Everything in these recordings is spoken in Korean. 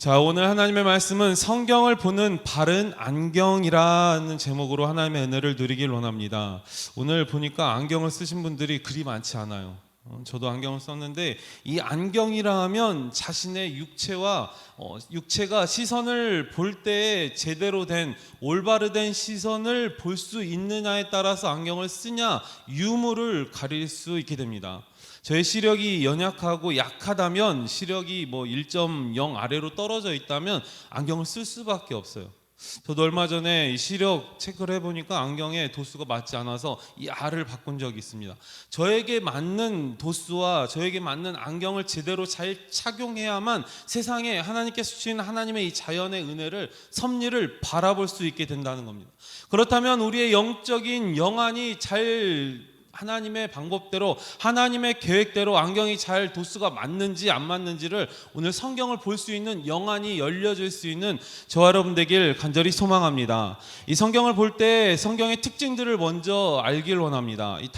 자, 오늘 하나님의 말씀은 성경을 보는 바른 안경이라는 제목으로 하나님의 은혜를 누리길 원합니다. 오늘 보니까 안경을 쓰신 분들이 그리 많지 않아요. 저도 안경을 썼는데 이 안경이라 하면 자신의 육체가 시선을 볼 때 제대로 된 올바르된 시선을 볼 수 있느냐에 따라서 안경을 쓰냐 유무를 가릴 수 있게 됩니다. 저의 시력이 연약하고 약하다면, 시력이 1.0 아래로 떨어져 있다면 안경을 쓸 수밖에 없어요. 저도 얼마 전에 시력 체크를 해보니까 안경에 도수가 맞지 않아서 이 알을 바꾼 적이 있습니다. 저에게 맞는 도수와 저에게 맞는 안경을 제대로 잘 착용해야만 세상에 하나님께서 주신 하나님의 이 자연의 은혜를, 섭리를 바라볼 수 있게 된다는 겁니다. 그렇다면 우리의 영적인 영안이 잘 하나님의 방법대로, 하나님의 계획대로 안경이 잘 도수가 맞는지 안 맞는지를 오늘 성경을 볼 수 있는 영안이 열려질 수 있는 저와 여러분 되길 간절히 소망합니다. 이 성경을 볼 때 성경의 특징들을 먼저 알길 원합니다. 이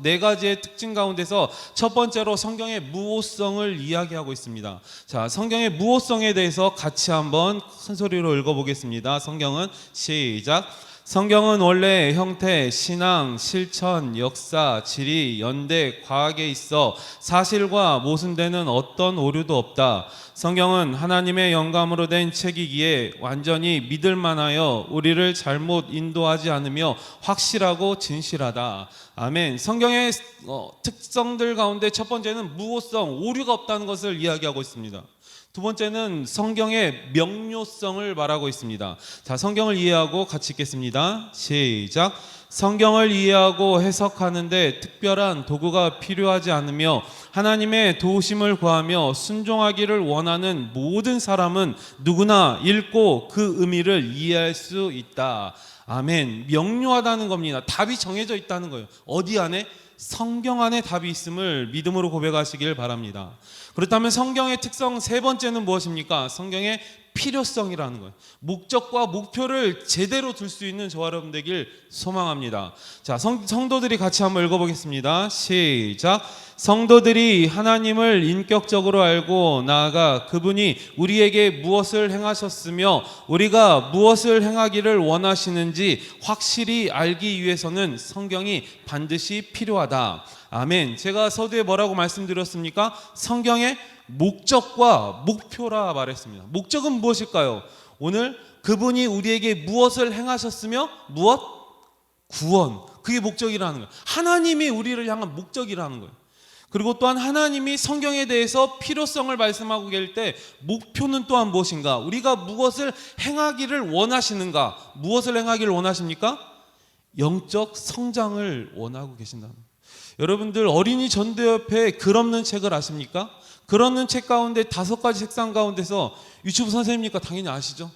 네 가지의 특징 가운데서 첫 번째로 성경의 무호성을 이야기하고 있습니다. 자, 성경의 무호성에 대해서 같이 한번 큰 소리로 읽어보겠습니다. 성경은 시작. 성경은 원래 형태, 신앙, 실천, 역사, 지리, 연대, 과학에 있어 사실과 모순되는 어떤 오류도 없다. 성경은 하나님의 영감으로 된 책이기에 완전히 믿을 만하여 우리를 잘못 인도하지 않으며 확실하고 진실하다. 아멘. 성경의 특성들 가운데 첫 번째는 무호성, 오류가 없다는 것을 이야기하고 있습니다. 두 번째는 성경의 명료성을 말하고 있습니다. 자, 성경을 이해하고 같이 읽겠습니다. 시작. 성경을 이해하고 해석하는데 특별한 도구가 필요하지 않으며 하나님의 도우심을 구하며 순종하기를 원하는 모든 사람은 누구나 읽고 그 의미를 이해할 수 있다. 아멘. 명료하다는 겁니다. 답이 정해져 있다는 거예요. 어디 안에? 성경 안에 답이 있음을 믿음으로 고백하시길 바랍니다. 그렇다면 성경의 특성 세 번째는 무엇입니까? 성경의 필요성이라는 거예요. 목적과 목표를 제대로 둘 수 있는 저와 여러분 되길 소망합니다. 자, 성도들이 같이 한번 읽어보겠습니다. 시작. 성도들이 하나님을 인격적으로 알고 나아가 그분이 우리에게 무엇을 행하셨으며 우리가 무엇을 행하기를 원하시는지 확실히 알기 위해서는 성경이 반드시 필요하다. 아멘. 제가 서두에 뭐라고 말씀드렸습니까? 성경의 목적과 목표라 말했습니다. 목적은 무엇일까요? 오늘 그분이 우리에게 무엇을 행하셨으며 무엇? 구원. 그게 목적이라는 거예요. 하나님이 우리를 향한 목적이라는 거예요. 그리고 또한 하나님이 성경에 대해서 필요성을 말씀하고 계실 때 목표는 또한 무엇인가? 우리가 무엇을 행하기를 원하시는가? 무엇을 행하기를 원하십니까? 영적 성장을 원하고 계신다는 거예요. 여러분들 어린이 전도협회 글 없는 책을 아십니까? 글 없는 책 가운데 5가지 색상 가운데서 유치부 선생님이니까 당연히 아시죠?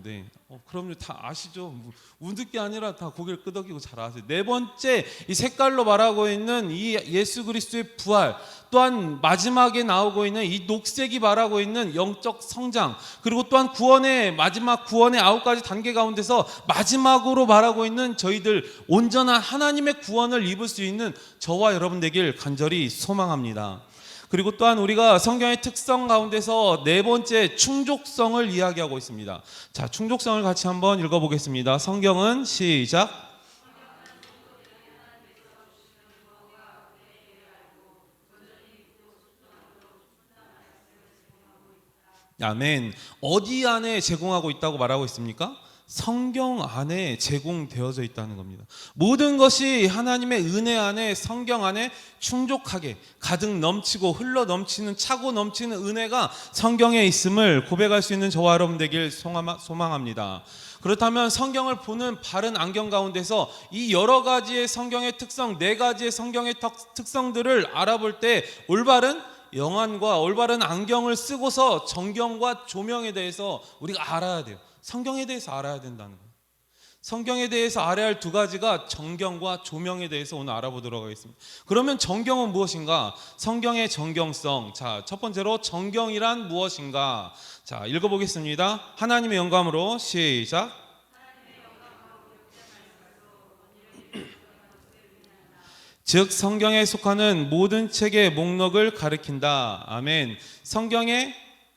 네. 그럼요. 다 아시죠? 웃을 게 아니라 다 고개를 끄덕이고 잘 아세요. 네 번째, 이 색깔로 말하고 있는 이 예수 그리스도의 부활, 또한 마지막에 나오고 있는 이 녹색이 말하고 있는 영적 성장, 그리고 또한 구원의 마지막, 구원의 9가지 단계 가운데서 마지막으로 말하고 있는 저희들 온전한 하나님의 구원을 입을 수 있는 저와 여러분 되길 간절히 소망합니다. 그리고 또한 우리가 성경의 특성 가운데서 네 번째, 충족성을 이야기하고 있습니다. 자, 충족성을 같이 한번 읽어보겠습니다. 성경은 시작. 아멘. 어디 안에 제공하고 있다고 말하고 있습니까? 성경 안에 제공되어져 있다는 겁니다. 모든 것이 하나님의 은혜 안에, 성경 안에 충족하게 가득 넘치고 흘러 넘치는, 차고 넘치는 은혜가 성경에 있음을 고백할 수 있는 저와 여러분 되길 소망합니다. 그렇다면 성경을 보는 바른 안경 가운데서 이 여러 가지의 성경의 특성, 네 가지의 성경의 특성들을 알아볼 때 올바른 영안과 올바른 안경을 쓰고서 정경과 조명에 대해서 우리가 알아야 돼요. 성경에 대해서 알아야 된다는 거예요. 성경에 대해서 알아야 할 2가지가 정경과 조명에 대해서 오늘 알아보도록 하겠습니다. 그러면 정경은 무엇인가? 성경의 정경성. 자, 첫 번째로 정경이란 무엇인가? 자, 읽어보겠습니다. 하나님의 영감으로 시작. 즉 성경에 속하는 모든 책의 목록을 가리킨다. 아멘. 성경의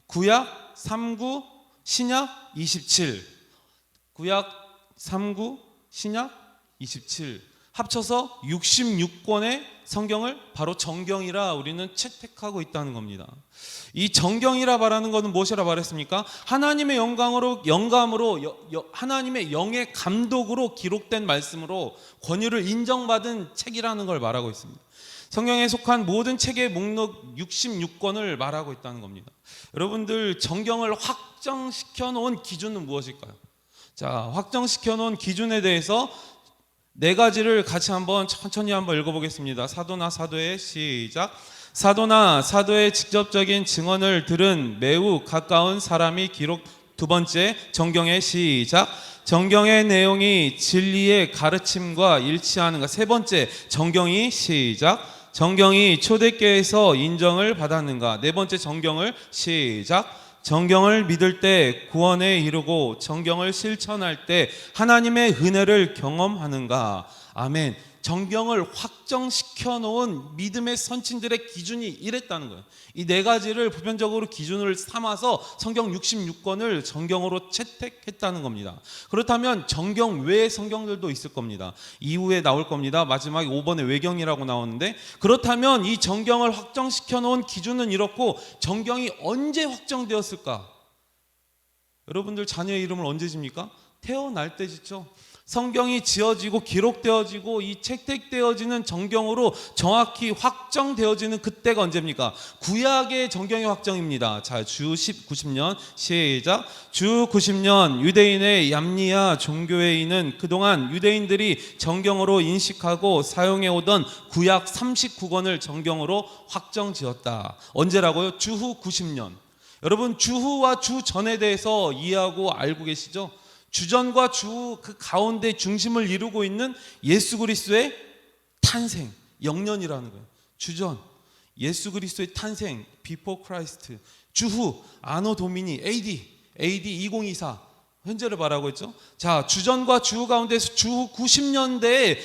구약, 3구, 신약 27. 구약 3구, 신약 27. 합쳐서 66권의 성경을 바로 정경이라 우리는 채택하고 있다는 겁니다. 이 정경이라 말하는 것은 무엇이라 말했습니까? 하나님의 영감으로 하나님의 영의 감독으로 기록된 말씀으로 권위를 인정받은 책이라는 걸 말하고 있습니다. 성경에 속한 모든 책의 목록 66권을 말하고 있다는 겁니다. 여러분들, 정경을 확정시켜 놓은 기준은 무엇일까요? 자, 확정시켜 놓은 기준에 대해서 네 가지를 같이 천천히 한번 읽어보겠습니다. 사도나 사도의 시작. 사도나 사도의 직접적인 증언을 들은 매우 가까운 사람이 기록. 두 번째, 정경의 시작. 정경의 내용이 진리의 가르침과 일치하는가. 세 번째, 정경이 시작. 정경이 초대교회에서 인정을 받았는가. 네 번째, 정경을 시작. 정경을 믿을 때 구원에 이르고 정경을 실천할 때 하나님의 은혜를 경험하는가. 아멘. 정경을 확정시켜 놓은 믿음의 선친들의 기준이 이랬다는 거예요. 이 네 가지를 보편적으로 기준을 삼아서 성경 66권을 정경으로 채택했다는 겁니다. 그렇다면 정경 외의 성경들도 있을 겁니다. 이후에 나올 겁니다. 마지막에 5번에 외경이라고 나오는데, 그렇다면 이 정경을 확정시켜 놓은 기준은 이렇고, 정경이 언제 확정되었을까? 여러분들 자녀의 이름을 언제 집니까? 태어날 때 짓죠. 성경이 지어지고 기록되어지고 이 채택되어지는 정경으로 정확히 확정되어지는 그때가 언제입니까? 구약의 정경의 확정입니다. 자, 주 90년 시작. 주 90년 유대인의 얌니아 종교회의는 그동안 유대인들이 정경으로 인식하고 사용해오던 구약 39권을 정경으로 확정지었다. 언제라고요? 주후 90년. 여러분, 주후와 주전에 대해서 이해하고 알고 계시죠? 주전과 주후 그 가운데 중심을 이루고 있는 예수 그리스도의 탄생, 영년이라는 거예요. 주전, 예수 그리스도의 탄생, before Christ. 주후, 아노 도미니, AD 2024. 현재를 말하고 있죠. 자, 주전과 주후 가운데서 주후 90년대에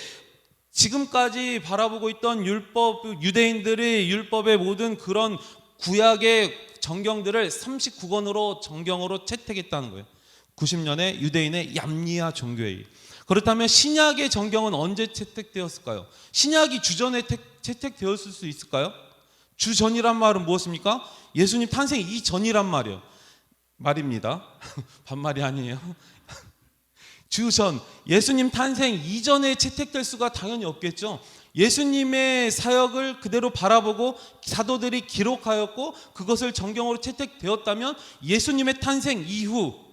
지금까지 바라보고 있던 율법, 유대인들의 율법의 모든 그런 구약의 정경들을 39권으로 정경으로 채택했다는 거예요. 90년에 유대인의 얌니아 종교회의. 그렇다면 신약의 정경은 언제 채택되었을까요? 신약이 주전에 채택되었을 수 있을까요? 주전이란 말은 무엇입니까? 예수님 탄생 이전이란 말입니다. 반말이 아니에요. 주전, 예수님 탄생 이전에 채택될 수가 당연히 없겠죠. 예수님의 사역을 그대로 바라보고 사도들이 기록하였고 그것을 정경으로 채택되었다면 예수님의 탄생 이후,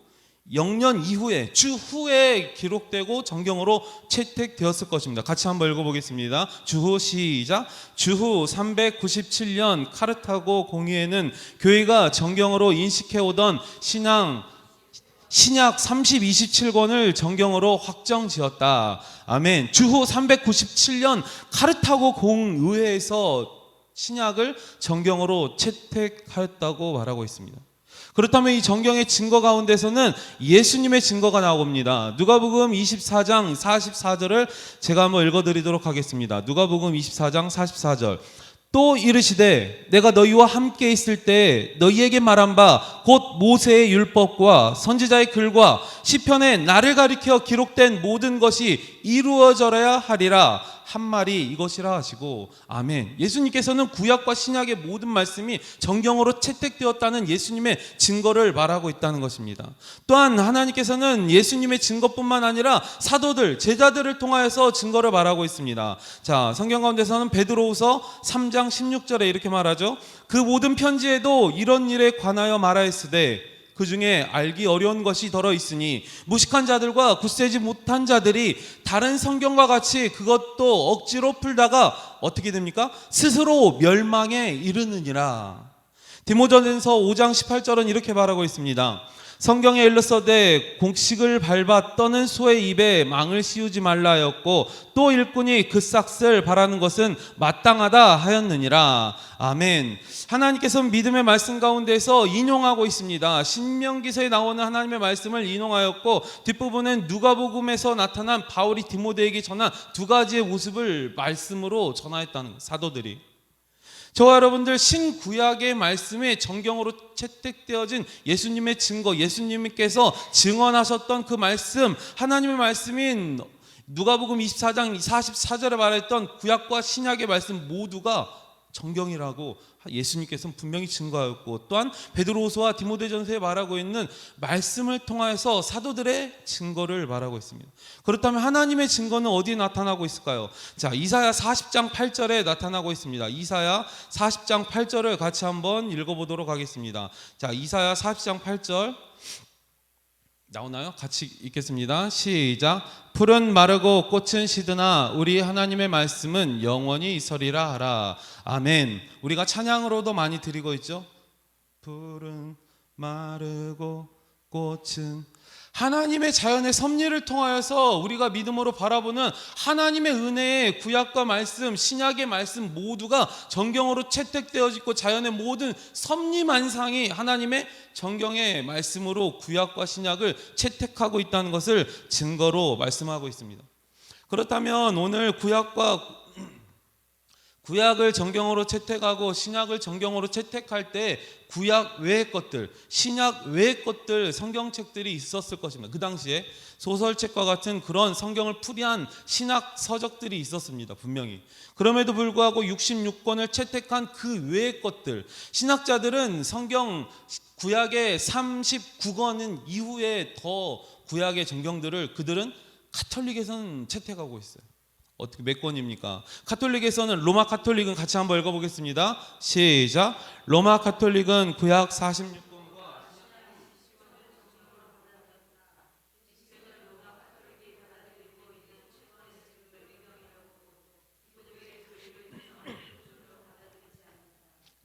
영년 이후에, 주후에 기록되고 정경으로 채택되었을 것입니다. 같이 한번 읽어보겠습니다. 주후 시작. 주후 397년 카르타고 공의회는 교회가 정경으로 인식해오던 신약 27권을 정경으로 확정지었다. 아멘. 주후 397년 카르타고 공의회에서 신약을 정경으로 채택하였다고 말하고 있습니다. 그렇다면 이 정경의 증거 가운데서는 예수님의 증거가 나옵니다. 누가복음 24장 44절을 제가 한번 읽어드리도록 하겠습니다. 누가복음 24장 44절. 또 이르시되 내가 너희와 함께 있을 때 너희에게 말한 바 곧 모세의 율법과 선지자의 글과 시편에 나를 가리켜 기록된 모든 것이 이루어져야 하리라 한 말이 이것이라 하시고. 아멘. 예수님께서는 구약과 신약의 모든 말씀이 정경으로 채택되었다는 예수님의 증거를 말하고 있다는 것입니다. 또한 하나님께서는 예수님의 증거뿐만 아니라 사도들, 제자들을 통하여서 증거를 말하고 있습니다. 자, 성경 가운데서는 베드로후서 3장 16절에 이렇게 말하죠. 그 모든 편지에도 이런 일에 관하여 말하였으되 그 중에 알기 어려운 것이 더러 있으니 무식한 자들과 굳세지 못한 자들이 다른 성경과 같이 그것도 억지로 풀다가 어떻게 됩니까? 스스로 멸망에 이르느니라. 디모데전서 5장 18절은 이렇게 말하고 있습니다. 성경에 일렀으되 곡식을 밟아 떠는 소의 입에 망을 씌우지 말라 하였고 또 일꾼이 그 싹을 바라는 것은 마땅하다 하였느니라. 아멘. 하나님께서는 믿음의 말씀 가운데서 인용하고 있습니다. 신명기서에 나오는 하나님의 말씀을 인용하였고 뒷부분은 누가복음에서 나타난 바울이 디모데에게 전한 두 가지의 모습을 말씀으로 전하였다는 거예요. 사도들이. 저와 여러분들 신구약의 말씀에 정경으로 채택되어진 예수님의 증거, 예수님께서 증언하셨던 그 말씀, 하나님의 말씀인 누가복음 24장 44절에 말했던 구약과 신약의 말씀 모두가 정경이라고 예수님께서는 분명히 증거하였고, 또한 베드로후서와 디모데전서에 말하고 있는 말씀을 통하여서 사도들의 증거를 말하고 있습니다. 그렇다면 하나님의 증거는 어디에 나타나고 있을까요? 자, 이사야 40장 8절에 나타나고 있습니다. 이사야 40장 8절을 같이 한번 읽어보도록 하겠습니다. 자, 이사야 40장 8절 나오나요? 같이 읽겠습니다. 시작. 풀은 마르고 꽃은 시드나 우리 하나님의 말씀은 영원히 있으리라 하라. 아멘. 우리가 찬양으로도 많이 드리고 있죠. 풀은 마르고 꽃은, 하나님의 자연의 섭리를 통하여서 우리가 믿음으로 바라보는 하나님의 은혜의 구약과 말씀, 신약의 말씀 모두가 정경으로 채택되어지고 자연의 모든 섭리만상이 하나님의 정경의 말씀으로 구약과 신약을 채택하고 있다는 것을 증거로 말씀하고 있습니다. 그렇다면 오늘 구약을 정경으로 채택하고 신약을 정경으로 채택할 때 구약 외의 것들, 신약 외의 것들, 성경책들이 있었을 것입니다. 그 당시에 소설책과 같은 그런 성경을 풀이한 신학 서적들이 있었습니다. 분명히. 그럼에도 불구하고 66권을 채택한 그 외의 것들, 신학자들은 성경 구약의 39권은 이후에 더 구약의 정경들을 그들은 가톨릭에서는 채택하고 있어요. 어떻게 몇 권입니까? 가톨릭에서는, 로마 가톨릭은 같이 한번 읽어보겠습니다. 시작. 로마 가톨릭은 구약 46권과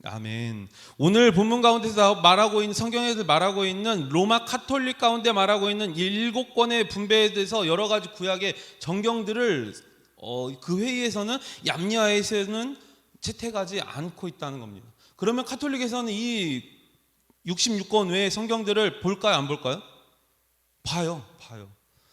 아멘. 오늘 본문 가운데서 말하고 있는, 성경에서 말하고 있는 로마 가톨릭 가운데 말하고 있는 7권의 분배에 대해서 여러 가지 구약의 정경들을 그 회의에서는, 얌리아에서는 채택하지 않고 있다는 겁니다. 그러면 가톨릭에서는 이 66권 외의 성경들을 볼까요, 안 볼까요? 봐요.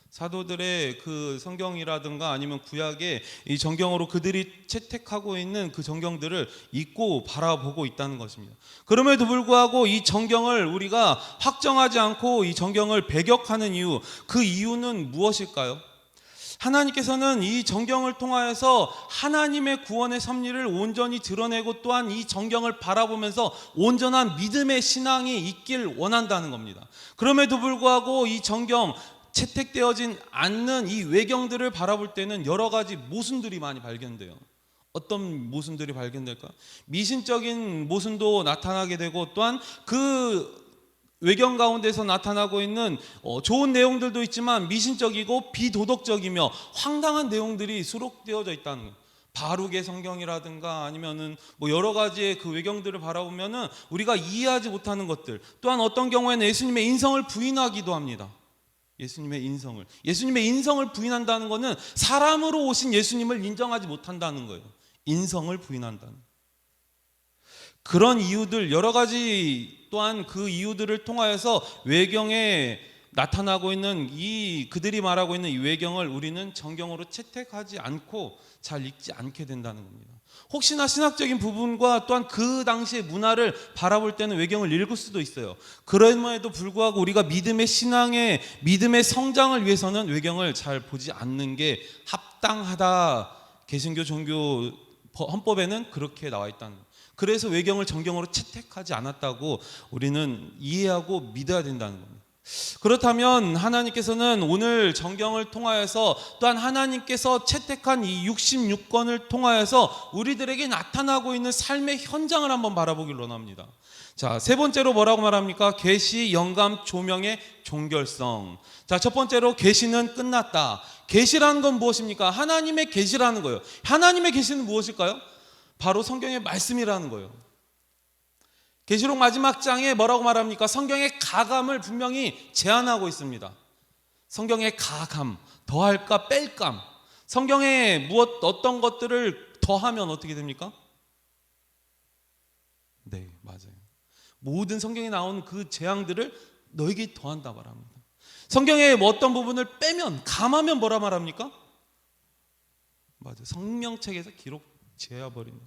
사도들의 그 성경이라든가 아니면 구약의 이 정경으로 그들이 채택하고 있는 그 정경들을 읽고 바라보고 있다는 것입니다. 그럼에도 불구하고 이 정경을 우리가 확정하지 않고 이 정경을 배격하는 이유, 그 이유는 무엇일까요? 하나님께서는 이 정경을 통하여서 하나님의 구원의 섭리를 온전히 드러내고, 또한 이 정경을 바라보면서 온전한 믿음의 신앙이 있길 원한다는 겁니다. 그럼에도 불구하고 이 정경, 채택되어진 않는 이 외경들을 바라볼 때는 여러 가지 모순들이 많이 발견돼요. 어떤 모순들이 발견될까요? 미신적인 모순도 나타나게 되고, 또한 그 외경 가운데서 나타나고 있는 좋은 내용들도 있지만 미신적이고 비도덕적이며 황당한 내용들이 수록되어져 있다는 거예요. 바룩의 성경이라든가 아니면은 뭐 여러 가지의 그 외경들을 바라보면은 우리가 이해하지 못하는 것들, 또한 어떤 경우에는 예수님의 인성을 부인하기도 합니다. 예수님의 인성을 부인한다는 것은 사람으로 오신 예수님을 인정하지 못한다는 거예요. 인성을 부인한다는 그런 이유들, 여러 가지, 또한 그 이유들을 통하여서 외경에 나타나고 있는 그들이 말하고 있는 이 외경을 우리는 정경으로 채택하지 않고 잘 읽지 않게 된다는 겁니다. 혹시나 신학적인 부분과 또한 그 당시의 문화를 바라볼 때는 외경을 읽을 수도 있어요. 그럼에도 불구하고 우리가 믿음의 신앙의 믿음의 성장을 위해서는 외경을 잘 보지 않는 게 합당하다. 개신교 종교 헌법에는 그렇게 나와 있다는 거예요. 그래서 외경을 정경으로 채택하지 않았다고 우리는 이해하고 믿어야 된다는 겁니다. 그렇다면 하나님께서는 오늘 정경을 통하여서, 또한 하나님께서 채택한 이 66권을 통하여서 우리들에게 나타나고 있는 삶의 현장을 한번 바라보길 원합니다. 자, 세 번째로 뭐라고 말합니까? 계시, 영감, 조명의 종결성. 자, 첫 번째로 계시는 끝났다. 계시라는 건 무엇입니까? 하나님의 계시라는 거예요. 하나님의 계시는 무엇일까요? 바로 성경의 말씀이라는 거예요. 계시록 마지막 장에 뭐라고 말합니까? 성경의 가감을 분명히 제안하고 있습니다. 성경의 가감, 더할까 뺄까. 성경에 어떤 것들을 더하면 어떻게 됩니까? 네, 맞아요. 모든 성경에 나오는 그 재앙들을 너에게 더한다 말합니다. 성경에 어떤 부분을 빼면, 감하면 뭐라 말합니까? 맞아요. 성명책에서 기록 제어버리는.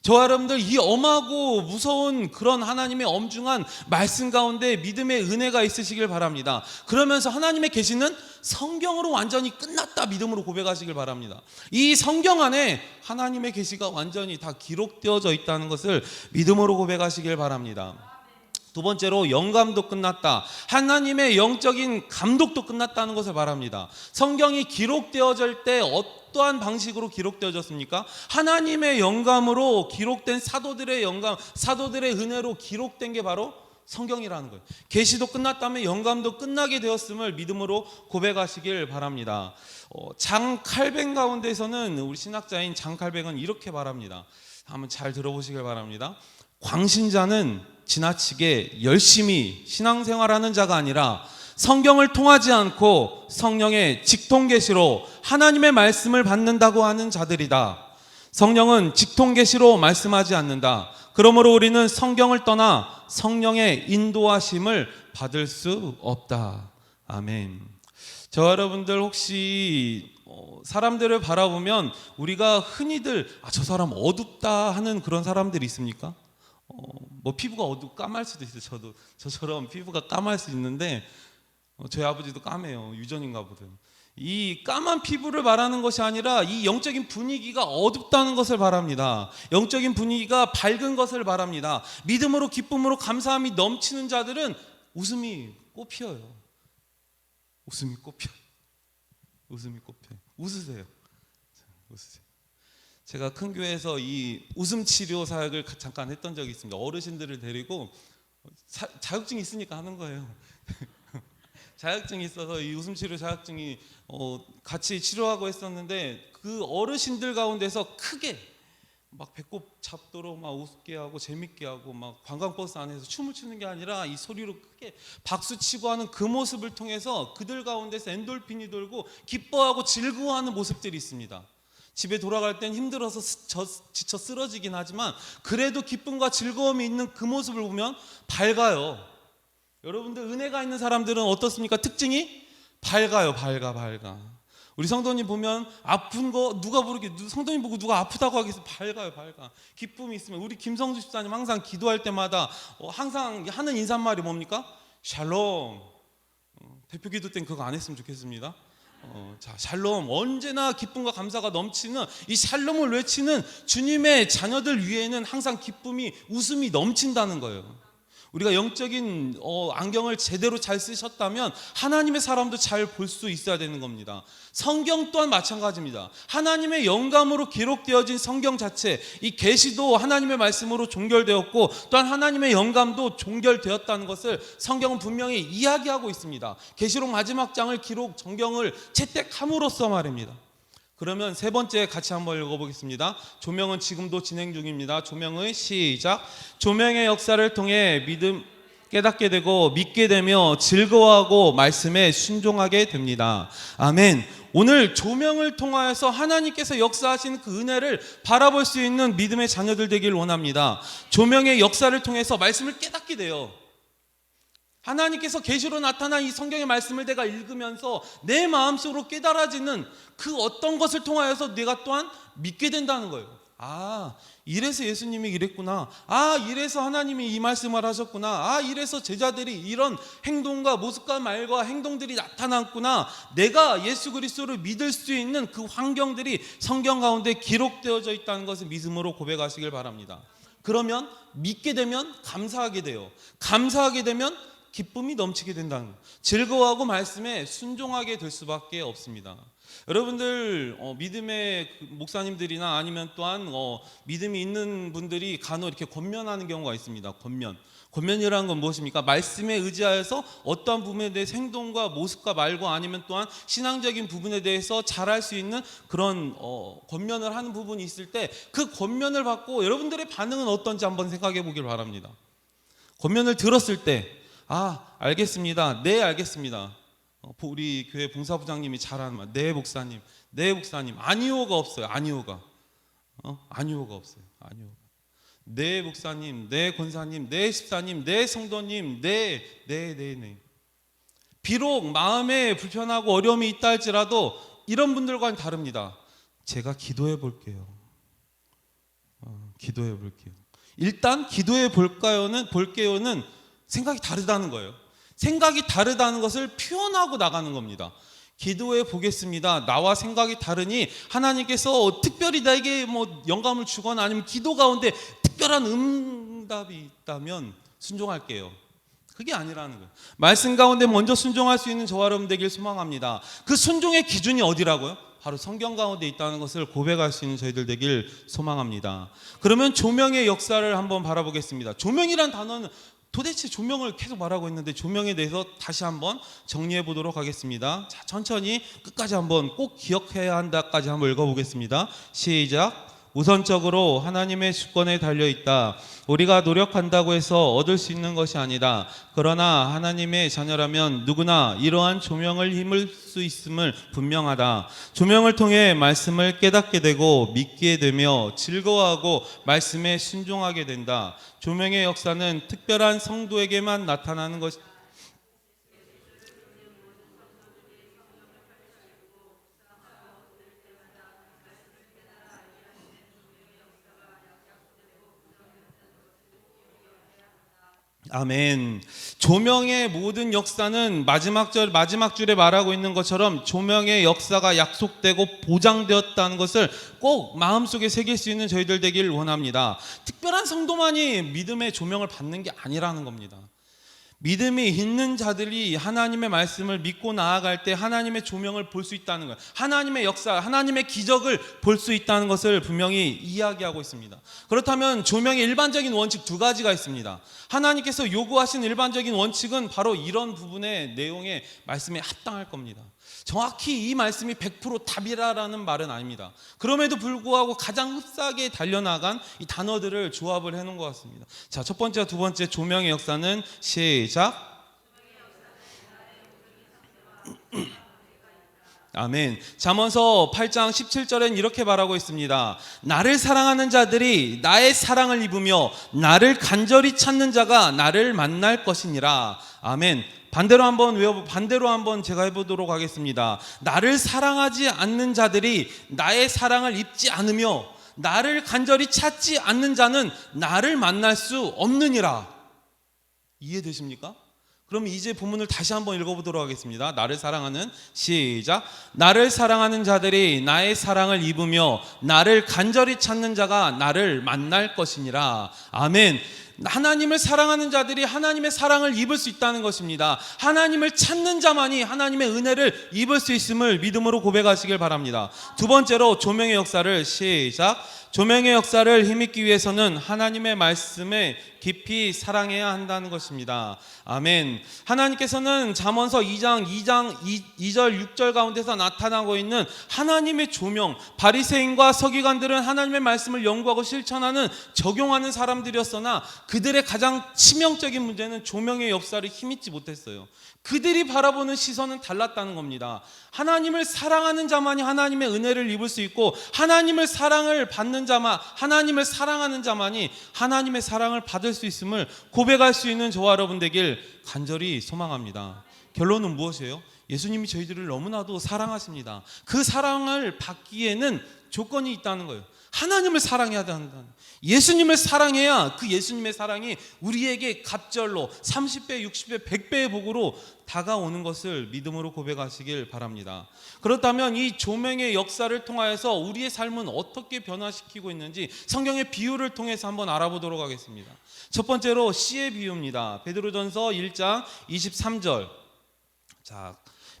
저와 여러분들, 이 엄하고 무서운 그런 하나님의 엄중한 말씀 가운데 믿음의 은혜가 있으시길 바랍니다. 그러면서 하나님의 계시는 성경으로 완전히 끝났다 믿음으로 고백하시길 바랍니다. 이 성경 안에 하나님의 계시가 완전히 다 기록되어져 있다는 것을 믿음으로 고백하시길 바랍니다. 두 번째로, 영감도 끝났다. 하나님의 영적인 감독도 끝났다는 것을 말합니다. 성경이 기록되어질 때 어떠한 방식으로 기록되어졌습니까? 하나님의 영감으로 기록된 사도들의 영감, 사도들의 은혜로 기록된 게 바로 성경이라는 거예요. 계시도 끝났다면 영감도 끝나게 되었음을 믿음으로 고백하시길 바랍니다. 장 칼뱅 가운데서는 우리 신학자인 장 칼뱅은 이렇게 말합니다. 한번 잘 들어보시길 바랍니다. 광신자는 지나치게 열심히 신앙생활하는 자가 아니라 성경을 통하지 않고 성령의 직통계시로 하나님의 말씀을 받는다고 하는 자들이다. 성령은 직통계시로 말씀하지 않는다. 그러므로 우리는 성경을 떠나 성령의 인도하심을 받을 수 없다. 아멘. 저 여러분들 혹시 사람들을 바라보면 우리가 흔히들 저 사람 어둡다 하는 그런 사람들이 있습니까? 뭐 피부가 까말 수도 있어요. 저처럼 피부가 까말 수 있는데 저희 아버지도 까매요. 유전인가 보든. 이 까만 피부를 말하는 것이 아니라 이 영적인 분위기가 어둡다는 것을 바랍니다. 영적인 분위기가 밝은 것을 바랍니다. 믿음으로 기쁨으로 감사함이 넘치는 자들은 웃음이 꽃피어요. 웃음이 꽃피어요. 웃음이 꽃피어요. 웃으세요. 웃으세요. 제가 큰 교회에서 이 웃음 치료 사역을 잠깐 했던 적이 있습니다. 어르신들을 데리고 자격증이 있으니까 하는 거예요. 자격증이 있어서 이 웃음 치료 자격증이 같이 치료하고 했었는데 그 어르신들 가운데서 크게 막 배꼽 잡도록 막 웃게 하고 재밌게 하고 막 관광버스 안에서 춤을 추는 게 아니라 이 소리로 크게 박수치고 하는 그 모습을 통해서 그들 가운데서 엔돌핀이 돌고 기뻐하고 즐거워하는 모습들이 있습니다. 집에 돌아갈 땐 힘들어서 지쳐 쓰러지긴 하지만 그래도 기쁨과 즐거움이 있는 그 모습을 보면 밝아요. 여러분들, 은혜가 있는 사람들은 어떻습니까? 특징이 밝아요. 밝아. 우리 성도님 보면 아픈 거 누가 부르게, 성도님 보고 누가 아프다고 하겠어요? 밝아요. 기쁨이 있으면. 우리 김성주 집사님 항상 기도할 때마다 항상 하는 인사말이 뭡니까? 샬롬. 대표 기도 땐 그거 안 했으면 좋겠습니다. 자, 샬롬. 언제나 기쁨과 감사가 넘치는 이 샬롬을 외치는 주님의 자녀들 위에는 항상 기쁨이, 웃음이 넘친다는 거예요. 우리가 영적인 안경을 제대로 잘 쓰셨다면 하나님의 사람도 잘 볼 수 있어야 되는 겁니다. 성경 또한 마찬가지입니다. 하나님의 영감으로 기록되어진 성경 자체, 이 계시도 하나님의 말씀으로 종결되었고 또한 하나님의 영감도 종결되었다는 것을 성경은 분명히 이야기하고 있습니다. 계시록 마지막 장을 정경을 채택함으로써 말입니다. 그러면 세 번째 같이 한번 읽어보겠습니다. 조명은 지금도 진행 중입니다. 조명의 시작. 조명의 역사를 통해 믿음 깨닫게 되고 믿게 되며 즐거워하고 말씀에 순종하게 됩니다. 아멘. 오늘 조명을 통하여서 하나님께서 역사하신 그 은혜를 바라볼 수 있는 믿음의 자녀들 되길 원합니다. 조명의 역사를 통해서 말씀을 깨닫게 돼요. 하나님께서 계시로 나타난 이 성경의 말씀을 내가 읽으면서 내 마음속으로 깨달아지는 그 어떤 것을 통하여서 내가 또한 믿게 된다는 거예요. 이래서 예수님이 이랬구나. 이래서 하나님이 이 말씀을 하셨구나. 이래서 제자들이 이런 행동과 모습과 말과 행동들이 나타났구나. 내가 예수 그리스도를 믿을 수 있는 그 환경들이 성경 가운데 기록되어져 있다는 것을 믿음으로 고백하시길 바랍니다. 그러면 믿게 되면 감사하게 돼요. 감사하게 되면 기쁨이 넘치게 된다는 거예요. 즐거워하고 말씀에 순종하게 될 수밖에 없습니다. 여러분들 믿음의 목사님들이나 아니면 또한 믿음이 있는 분들이 간혹 이렇게 권면하는 경우가 있습니다. 권면이라는 건 무엇입니까? 말씀에 의지하여서 어떠한 부분에 대해서 행동과 모습과 말과 아니면 또한 신앙적인 부분에 대해서 잘할 수 있는 그런 권면을 하는 부분이 있을 때 그 권면을 받고 여러분들의 반응은 어떤지 한번 생각해 보길 바랍니다. 권면을 들었을 때 알겠습니다. 네, 알겠습니다. 우리 교회 봉사부장님이 잘하는 말, 네 목사님, 아니오가 없어요. 아니오가 없어요. 네 목사님, 네 권사님, 네 집사님, 네 성도님, 네. 비록 마음에 불편하고 어려움이 있다 할지라도 이런 분들과는 다릅니다. 제가 기도해 볼게요. 기도해 볼게요. 일단 기도해 볼게요는 생각이 다르다는 거예요. 생각이 다르다는 것을 표현하고 나가는 겁니다. 기도해 보겠습니다. 나와 생각이 다르니 하나님께서 특별히 나에게 영감을 주거나 아니면 기도 가운데 특별한 응답이 있다면 순종할게요. 그게 아니라는 거예요. 말씀 가운데 먼저 순종할 수 있는 저와 여러분 되길 소망합니다. 그 순종의 기준이 어디라고요? 바로 성경 가운데 있다는 것을 고백할 수 있는 저희들 되길 소망합니다. 그러면 조명의 역사를 한번 바라보겠습니다. 조명이란 단어는 도대체 조명을 계속 말하고 있는데 조명에 대해서 다시 한번 정리해 보도록 하겠습니다. 자, 천천히 끝까지 한번 꼭 기억해야 한다까지 한번 읽어보겠습니다. 시작. 우선적으로 하나님의 주권에 달려있다. 우리가 노력한다고 해서 얻을 수 있는 것이 아니다. 그러나 하나님의 자녀라면 누구나 이러한 조명을 힘을 수 있음을 분명하다. 조명을 통해 말씀을 깨닫게 되고 믿게 되며 즐거워하고 말씀에 순종하게 된다. 조명의 역사는 특별한 성도에게만 나타나는 것이 아멘. 조명의 모든 역사는 마지막 줄에 말하고 있는 것처럼 조명의 역사가 약속되고 보장되었다는 것을 꼭 마음속에 새길 수 있는 저희들 되길 원합니다. 특별한 성도만이 믿음의 조명을 받는 게 아니라는 겁니다. 믿음이 있는 자들이 하나님의 말씀을 믿고 나아갈 때 하나님의 조명을 볼 수 있다는 거예요. 하나님의 역사, 하나님의 기적을 볼 수 있다는 것을 분명히 이야기하고 있습니다. 그렇다면 조명의 일반적인 원칙 두 가지가 있습니다. 하나님께서 요구하신 일반적인 원칙은 바로 이런 부분의 내용의 말씀에 합당할 겁니다. 정확히 이 말씀이 100% 답이라는 말은 아닙니다. 그럼에도 불구하고 가장 흡사하게 달려나간 이 단어들을 조합을 해놓은 것 같습니다. 자, 첫 번째와 두 번째 조명의 역사는 시작. 아멘. 잠언서 8장 17절엔 이렇게 말하고 있습니다. 나를 사랑하는 자들이 나의 사랑을 입으며 나를 간절히 찾는 자가 나를 만날 것이니라. 아멘. 반대로 한번 제가 해보도록 하겠습니다. 나를 사랑하지 않는 자들이 나의 사랑을 입지 않으며 나를 간절히 찾지 않는 자는 나를 만날 수 없느니라. 이해되십니까? 그럼 이제 본문을 다시 한번 읽어보도록 하겠습니다. 나를 사랑하는 시작. 나를 사랑하는 자들이 나의 사랑을 입으며 나를 간절히 찾는 자가 나를 만날 것이니라. 아멘. 하나님을 사랑하는 자들이 하나님의 사랑을 입을 수 있다는 것입니다. 하나님을 찾는 자만이 하나님의 은혜를 입을 수 있음을 믿음으로 고백하시길 바랍니다. 두 번째로 조명의 역사를 시작. 조명의 역사를 힘입기 위해서는 하나님의 말씀에 깊이 사랑해야 한다는 것입니다. 아멘. 하나님께서는 잠언서 2장 2절 6절 가운데서 나타나고 있는 하나님의 조명, 바리새인과 서기관들은 하나님의 말씀을 연구하고 실천하는 적용하는 사람들이었으나 그들의 가장 치명적인 문제는 조명의 역사를 힘입지 못했어요. 그들이 바라보는 시선은 달랐다는 겁니다. 하나님을 사랑하는 자만이 하나님의 은혜를 입을 수 있고 하나님을 사랑을 받는 자만, 하나님을 사랑하는 자만이 하나님의 사랑을 받을 수 있음을 고백할 수 있는 저와 여러분 되길 간절히 소망합니다. 결론은 무엇이에요? 예수님이 저희들을 너무나도 사랑하십니다. 그 사랑을 받기에는 조건이 있다는 거예요. 하나님을 사랑해야 한다는, 예수님을 사랑해야 그 예수님의 사랑이 우리에게 갑절로 30배, 60배, 100배의 복으로 다가오는 것을 믿음으로 고백하시길 바랍니다. 그렇다면 이 조명의 역사를 통하여서 우리의 삶은 어떻게 변화시키고 있는지 성경의 비유를 통해서 한번 알아보도록 하겠습니다. 첫 번째로 씨의 비유입니다. 베드로전서 1장 23절. 자,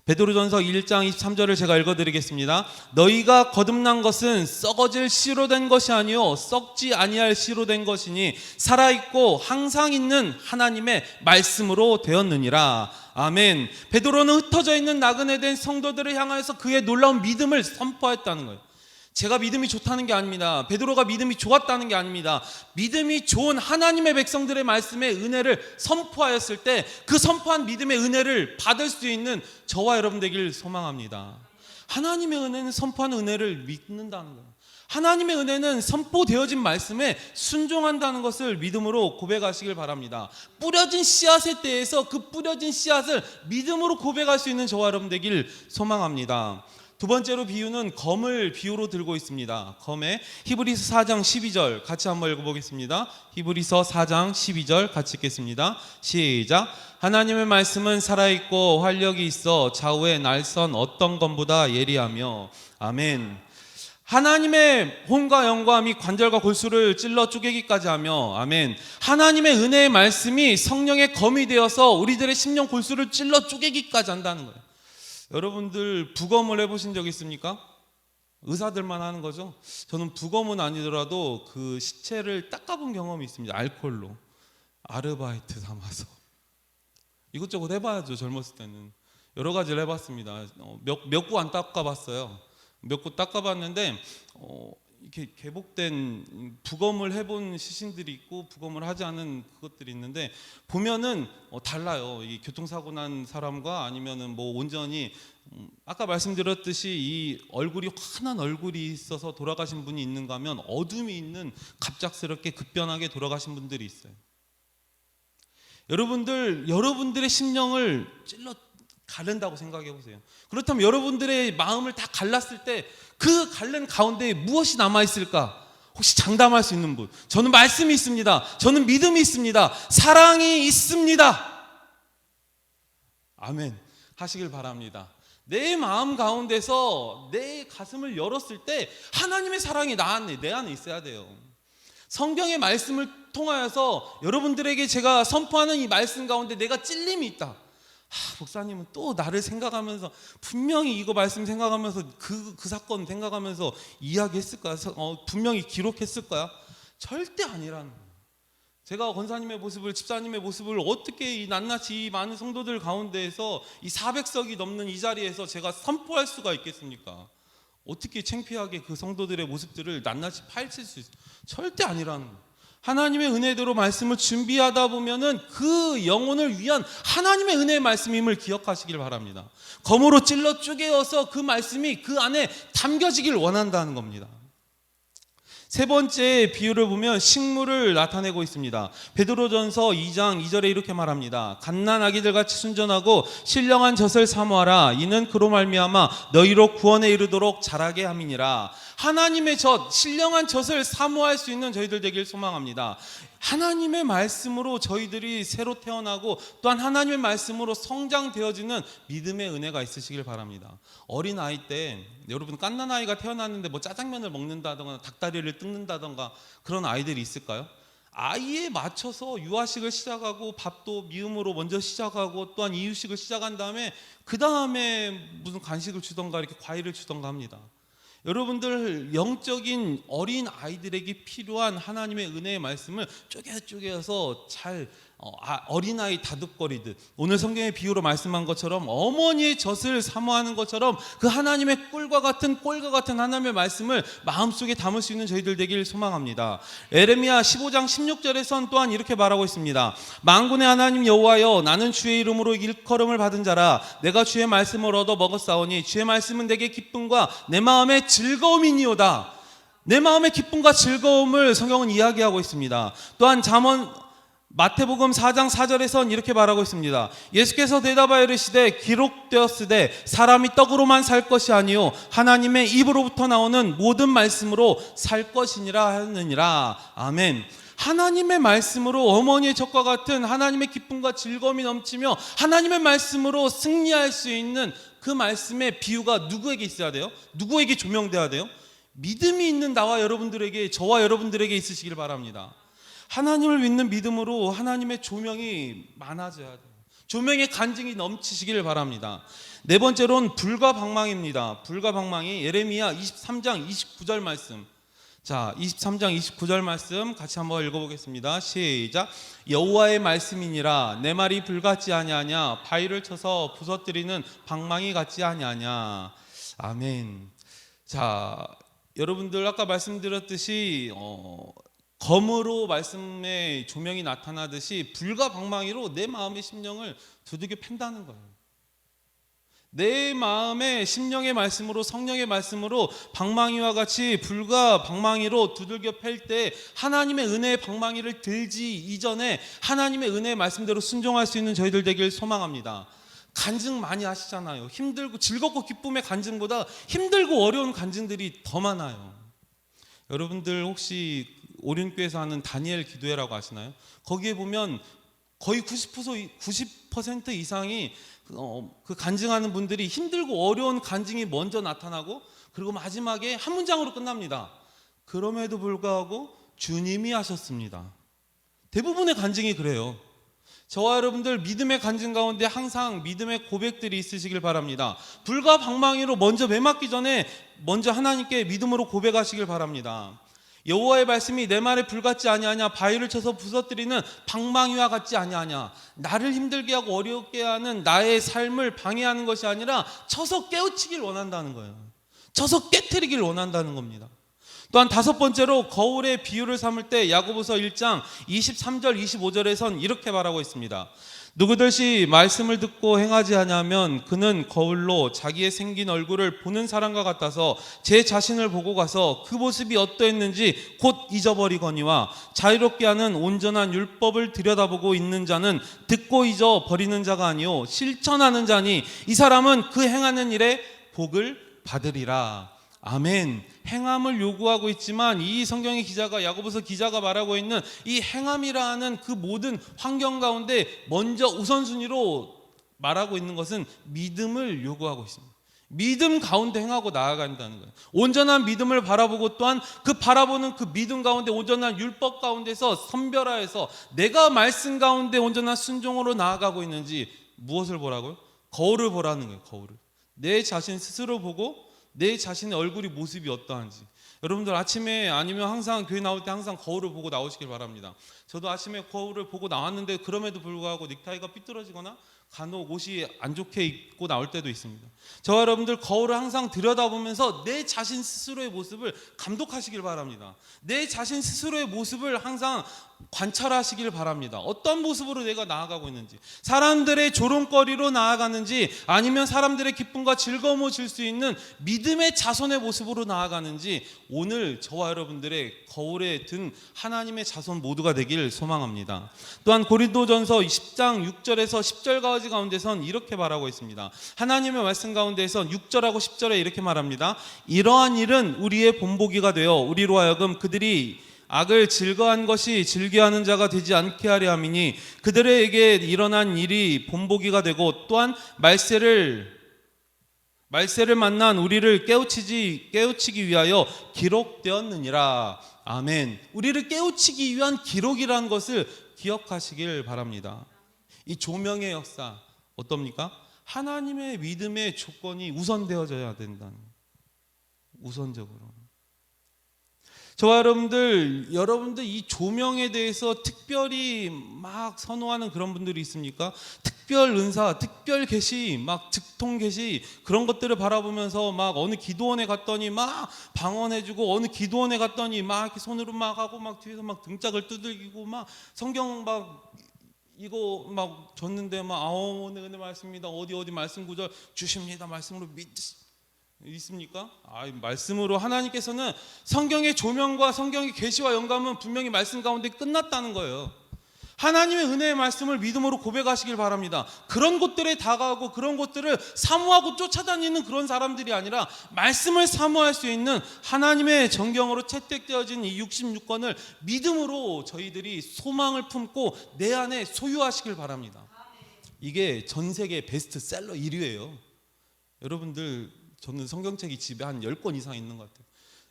베드로전서 1장 23절을 제가 읽어드리겠습니다. 너희가 거듭난 것은 썩어질 씨로 된 것이 아니요 썩지 아니할 씨로 된 것이니 살아있고 항상 있는 하나님의 말씀으로 되었느니라. 아멘. 베드로는 흩어져 있는 나그네 된 성도들을 향하여서 그의 놀라운 믿음을 선포했다는 거예요. 제가 믿음이 좋다는 게 아닙니다. 베드로가 믿음이 좋았다는 게 아닙니다. 믿음이 좋은 하나님의 백성들의 말씀의 은혜를 선포하였을 때 그 선포한 믿음의 은혜를 받을 수 있는 저와 여러분 되길 소망합니다. 하나님의 은혜는 선포하는 은혜를 믿는다는 거예요. 하나님의 은혜는 선포되어진 말씀에 순종한다는 것을 믿음으로 고백하시길 바랍니다. 뿌려진 씨앗에 대해서 그 뿌려진 씨앗을 믿음으로 고백할 수 있는 저와 여러분 되길 소망합니다. 두 번째로 비유는 검을 비유로 들고 있습니다. 검에 히브리서 4장 12절 같이 한번 읽어보겠습니다. 히브리서 4장 12절 같이 읽겠습니다. 시작. 하나님의 말씀은 살아있고 활력이 있어 좌우의 날선 어떤 검보다 예리하며. 아멘. 하나님의 혼과 영과 및 관절과 골수를 찔러 쪼개기까지 하며. 아멘. 하나님의 은혜의 말씀이 성령의 검이 되어서 우리들의 심령 골수를 찔러 쪼개기까지 한다는 거예요. 여러분들 부검을 해보신 적 있습니까? 의사들만 하는 거죠. 저는 부검은 아니더라도 그 시체를 닦아본 경험이 있습니다. 알코올로 아르바이트 삼아서 이것저것 해봐야죠. 젊었을 때는 여러 가지를 해봤습니다. 몇 구 안 닦아봤어요. 몇 구 닦아봤는데 이렇게 개복된 부검을 해본 시신들이 있고 부검을 하지 않은 그것들이 있는데 보면은 달라요. 이 교통사고 난 사람과 아니면은 뭐 온전히 아까 말씀드렸듯이 이 얼굴이 환한 얼굴이 있어서 돌아가신 분이 있는가 하면 어둠이 있는 갑작스럽게 급변하게 돌아가신 분들이 있어요. 여러분들의 심령을 찔러 가른다고 생각해 보세요. 그렇다면 여러분들의 마음을 다 갈랐을 때 그 갈른 가운데 무엇이 남아 있을까? 혹시 장담할 수 있는 분? 저는 말씀이 있습니다. 저는 믿음이 있습니다. 사랑이 있습니다. 아멘 하시길 바랍니다. 내 마음 가운데서 내 가슴을 열었을 때 하나님의 사랑이 내 안에 있어야 돼요. 성경의 말씀을 통하여서 여러분들에게 제가 선포하는 이 말씀 가운데 내가 찔림이 있다. 목사님은 또 나를 생각하면서 분명히 이거 말씀 생각하면서 그 사건 생각하면서 이야기했을 거야. 분명히 기록했을 거야. 절대 아니라는 거예요. 제가 권사님의 모습을, 집사님의 모습을 어떻게 이 낱낱이 이 많은 성도들 가운데에서 이 400석이 넘는 이 자리에서 제가 선포할 수가 있겠습니까? 어떻게 창피하게 그 성도들의 모습들을 낱낱이 파헤칠 수 있어요? 절대 아니라는 거예요. 하나님의 은혜대로 말씀을 준비하다 보면은 그 영혼을 위한 하나님의 은혜의 말씀임을 기억하시길 바랍니다. 검으로 찔러 쪼개어서 그 말씀이 그 안에 담겨지길 원한다는 겁니다. 세 번째 비유를 보면 식물을 나타내고 있습니다. 베드로전서 2장 2절에 이렇게 말합니다. 갓난 아기들 같이 순전하고 신령한 젖을 사모하라. 이는 그로 말미암아 너희로 구원에 이르도록 자라게 함이니라. 하나님의 젖, 신령한 젖을 사모할 수 있는 저희들 되길 소망합니다. 하나님의 말씀으로 저희들이 새로 태어나고 또한 하나님의 말씀으로 성장되어지는 믿음의 은혜가 있으시길 바랍니다. 어린 아이 때 여러분 갓난 아이가 태어났는데 뭐 짜장면을 먹는다던가 닭다리를 뜯는다던가 그런 아이들이 있을까요? 아이에 맞춰서 유아식을 시작하고 밥도 미음으로 먼저 시작하고 또한 이유식을 시작한 다음에 그 다음에 무슨 간식을 주던가 이렇게 과일을 주던가 합니다. 여러분들 영적인 어린 아이들에게 필요한 하나님의 은혜의 말씀을 쪼개서 잘 어린아이 다독거리듯 오늘 성경의 비유로 말씀한 것처럼 어머니의 젖을 사모하는 것처럼 그 하나님의 꿀과 같은 하나님의 말씀을 마음속에 담을 수 있는 저희들 되길 소망합니다. 에레미야 15장 16절에선 또한 이렇게 말하고 있습니다. 만군의 하나님 여호와여 나는 주의 이름으로 일컬음을 받은 자라. 내가 주의 말씀을 얻어 먹었사오니 주의 말씀은 내게 기쁨과 내 마음의 즐거움이니오다. 내 마음의 기쁨과 즐거움을 성경은 이야기하고 있습니다. 또한 마태복음 4장 4절에선 이렇게 말하고 있습니다. 예수께서 대답하여 이르시되 기록되었으되 사람이 떡으로만 살 것이 아니요 하나님의 입으로부터 나오는 모든 말씀으로 살 것이니라 하느니라. 아멘. 하나님의 말씀으로 어머니의 젖과 같은 하나님의 기쁨과 즐거움이 넘치며 하나님의 말씀으로 승리할 수 있는 그 말씀의 비유가 누구에게 있어야 돼요? 누구에게 조명돼야 돼요? 믿음이 있는 저와 여러분들에게 있으시길 바랍니다. 하나님을 믿는 믿음으로 하나님의 조명이 많아져야 돼요. 조명의 간증이 넘치시기를 바랍니다. 네 번째로는 불과 방망입니다. 불과 방망이 예레미야 23장 29절 말씀. 자, 23장 29절 말씀 같이 한번 읽어보겠습니다. 시작. 여호와의 말씀이니라. 내 말이 불같지 아니하냐. 바위를 쳐서 부서뜨리는 방망이 같지 아니하냐. 아멘. 자, 여러분들 아까 말씀드렸듯이 검으로 말씀의 조명이 나타나듯이 불과 방망이로 내 마음의 심령을 두들겨 팬다는 거예요. 내 마음의 심령의 말씀으로 성령의 말씀으로 방망이와 같이 불과 방망이로 두들겨 팰 때 하나님의 은혜의 방망이를 들지 이전에 하나님의 은혜의 말씀대로 순종할 수 있는 저희들 되길 소망합니다. 간증 많이 하시잖아요. 힘들고 즐겁고 기쁨의 간증보다 힘들고 어려운 간증들이 더 많아요. 여러분들 혹시 오륜교에서 하는 다니엘 기도회라고 아시나요? 거기에 보면 거의 90% 이상이 그 간증하는 분들이 힘들고 어려운 간증이 먼저 나타나고 그리고 마지막에 한 문장으로 끝납니다. 그럼에도 불구하고 주님이 하셨습니다. 대부분의 간증이 그래요. 저와 여러분들 믿음의 간증 가운데 항상 믿음의 고백들이 있으시길 바랍니다. 불과 방망이로 먼저 매 맞기 전에 먼저 하나님께 믿음으로 고백하시길 바랍니다. 여호와의 말씀이 내 말에 불같지 아니하냐, 바위를 쳐서 부서뜨리는 방망이와 같지 아니하냐. 나를 힘들게 하고 어렵게 하는 나의 삶을 방해하는 것이 아니라 쳐서 깨우치길 원한다는 거예요. 쳐서 깨트리길 원한다는 겁니다. 또한 다섯 번째로 거울의 비유를 삼을 때 야고보서 1장 23절 25절에선 이렇게 말하고 있습니다. 누구든지 말씀을 듣고 행하지 아니하면 그는 거울로 자기의 생긴 얼굴을 보는 사람과 같아서 제 자신을 보고 가서 그 모습이 어떠했는지 곧 잊어버리거니와 자유롭게 하는 온전한 율법을 들여다보고 있는 자는 듣고 잊어버리는 자가 아니요 실천하는 자니 이 사람은 그 행하는 일에 복을 받으리라. 아멘. 행함을 요구하고 있지만 이 성경의 기자가, 야고보서 기자가 말하고 있는 이 행함이라는 그 모든 환경 가운데 먼저 우선순위로 말하고 있는 것은 믿음을 요구하고 있습니다. 믿음 가운데 행하고 나아간다는 거예요. 온전한 믿음을 바라보고 또한 그 바라보는 그 믿음 가운데 온전한 율법 가운데서 선별하여서 내가 말씀 가운데 온전한 순종으로 나아가고 있는지 무엇을 보라고요? 거울을 보라는 거예요. 거울을. 내 자신 스스로 보고 내 자신의 얼굴이 모습이 어떠한지. 여러분들 아침에 아니면 항상 교회 나올 때 항상 거울을 보고 나오시길 바랍니다. 저도 아침에 거울을 보고 나왔는데 그럼에도 불구하고 넥타이가 삐뚤어지거나 간혹 옷이 안 좋게 입고 나올 때도 있습니다. 저와 여러분들 거울을 항상 들여다보면서 내 자신 스스로의 모습을 감독하시길 바랍니다. 내 자신 스스로의 모습을 항상 관찰하시길 바랍니다. 어떤 모습으로 내가 나아가고 있는지, 사람들의 조롱거리로 나아가는지 아니면 사람들의 기쁨과 즐거움을 줄 수 있는 믿음의 자손의 모습으로 나아가는지 오늘 저와 여러분들의 거울에 든 하나님의 자손 모두가 되길 소망합니다. 또한 고린도전서 10장 6절에서 10절까지 가운데선 이렇게 말하고 있습니다. 하나님의 말씀 가운데에서 6절하고 10절에 이렇게 말합니다. 이러한 일은 우리의 본보기가 되어 우리로 하여금 그들이 악을 즐거워한 것이 즐겨하는 자가 되지 않게 하려 함이니 그들에게 일어난 일이 본보기가 되고 또한 말세를 만난 우리를 깨우치기 위하여 기록되었느니라. 아멘. 우리를 깨우치기 위한 기록이라는 것을 기억하시길 바랍니다. 이 조명의 역사 어떻습니까? 하나님의 믿음의 조건이 우선되어져야 된다는 거예요. 우선적으로. 저와 여러분들 이 조명에 대해서 특별히 막 선호하는 그런 분들이 있습니까? 특별 은사, 특별 계시, 막 즉통 계시 그런 것들을 바라보면서 막 어느 기도원에 갔더니 막 방언해주고 어느 기도원에 갔더니 막 이렇게 손으로 막 하고 막 뒤에서 막 등짝을 두들기고 막 성경 막 이거 막 줬는데 막 오늘 은혜 말씀입니다. 어디 말씀 구절 주십니다. 말씀으로 있습니까? 말씀으로 하나님께서는 성경의 조명과 성경의 계시와 영감은 분명히 말씀 가운데 끝났다는 거예요. 하나님의 은혜의 말씀을 믿음으로 고백하시길 바랍니다. 그런 곳들에 다가가고 그런 곳들을 사모하고 쫓아다니는 그런 사람들이 아니라 말씀을 사모할 수 있는 하나님의 정경으로 채택되어진 이 66권을 믿음으로 저희들이 소망을 품고 내 안에 소유하시길 바랍니다. 이게 전 세계 베스트셀러 1위예요. 여러분들 저는 성경책이 집에 한 10권 이상 있는 것 같아요.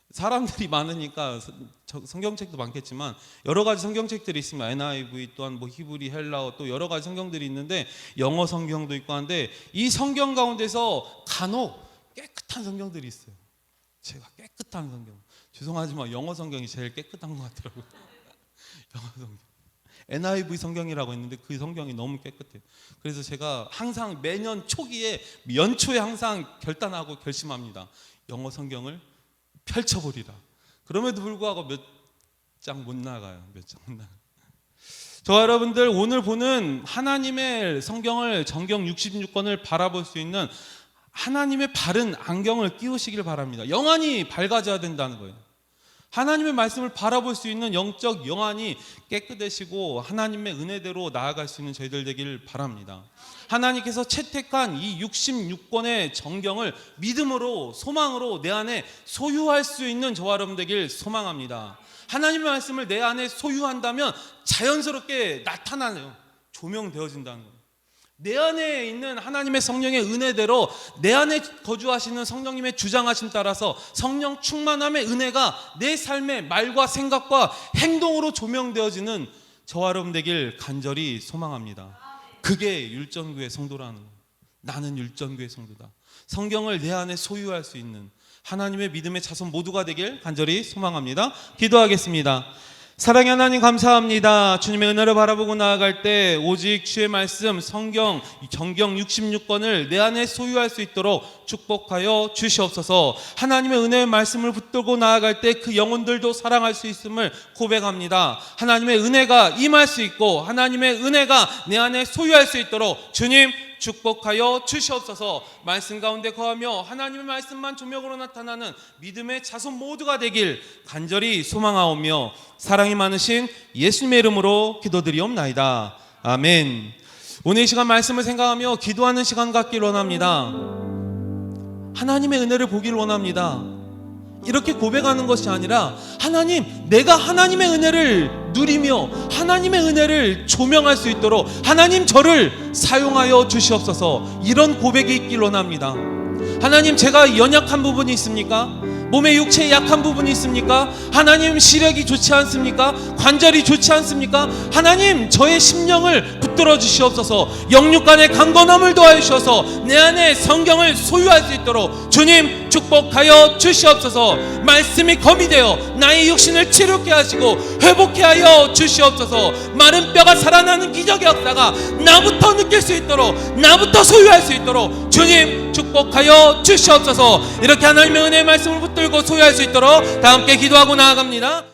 사람들이 많으니까 성경책도 많겠지만 여러 가지 성경책들이 있습니다. NIV 또한 뭐 히브리, 헬라어 또 여러 가지 성경들이 있는데 영어 성경도 있고 한데 이 성경 가운데서 간혹 깨끗한 성경들이 있어요. 제가 깨끗한 성경. 죄송하지만 영어 성경이 제일 깨끗한 것 같더라고요. 영어 성경. NIV 성경이라고 있는데 그 성경이 너무 깨끗해요. 그래서 제가 항상 매년 초기에 연초에 항상 결단하고 결심합니다. 영어 성경을 펼쳐보리라. 그럼에도 불구하고 몇 장 못 나가요. 저와 여러분들 오늘 보는 하나님의 성경을 정경 66권을 바라볼 수 있는 하나님의 바른 안경을 끼우시길 바랍니다. 영안이 밝아져야 된다는 거예요. 하나님의 말씀을 바라볼 수 있는 영적 영안이 깨끗해지고 하나님의 은혜대로 나아갈 수 있는 저희들 되길 바랍니다. 하나님께서 채택한 이 66권의 정경을 믿음으로 소망으로 내 안에 소유할 수 있는 저와 여러분 되길 소망합니다. 하나님의 말씀을 내 안에 소유한다면 자연스럽게 나타나요. 조명되어진다는 거예요. 내 안에 있는 하나님의 성령의 은혜대로 내 안에 거주하시는 성령님의 주장하심 따라서 성령 충만함의 은혜가 내 삶의 말과 생각과 행동으로 조명되어지는 저와 여러분 되길 간절히 소망합니다. 그게 율전교회 성도라는 거예요. 나는 율전교회 성도다. 성경을 내 안에 소유할 수 있는 하나님의 믿음의 자손 모두가 되길 간절히 소망합니다. 기도하겠습니다. 사랑의 하나님 감사합니다. 주님의 은혜를 바라보고 나아갈 때 오직 주의 말씀 성경 정경 66권을 내 안에 소유할 수 있도록 축복하여 주시옵소서. 하나님의 은혜의 말씀을 붙들고 나아갈 때 그 영혼들도 사랑할 수 있음을 고백합니다. 하나님의 은혜가 임할 수 있고 하나님의 은혜가 내 안에 소유할 수 있도록 주님 축복하여 주시옵소서. 말씀 가운데 거하며 하나님의 말씀만 조명으로 나타나는 믿음의 자손 모두가 되길 간절히 소망하오며 사랑이 많으신 예수님의 이름으로 기도드리옵나이다. 아멘. 오늘 이 시간 말씀을 생각하며 기도하는 시간 갖기를 원합니다. 하나님의 은혜를 보기를 원합니다. 이렇게 고백하는 것이 아니라 하나님, 내가 하나님의 은혜를 누리며 하나님의 은혜를 조명할 수 있도록 하나님 저를 사용하여 주시옵소서. 이런 고백이 있길 원합니다. 하나님, 제가 연약한 부분이 있습니까? 몸의 육체에 약한 부분이 있습니까? 하나님, 시력이 좋지 않습니까? 관절이 좋지 않습니까? 하나님, 저의 심령을 붙들어 주시옵소서. 영육간의 강건함을 도와주셔서 내 안에 성경을 소유할 수 있도록 주님 축복하여 주시옵소서. 말씀이 검이 되어 나의 육신을 치료케 하시고 회복케 하여 주시옵소서. 마른 뼈가 살아나는 기적의 역사가 나부터 느낄 수 있도록, 나부터 소유할 수 있도록 주님 축복하여 주시옵소서. 이렇게 하나님의 은혜의 말씀을 붙들고 소유할 수 있도록 다 함께 기도하고 나아갑니다.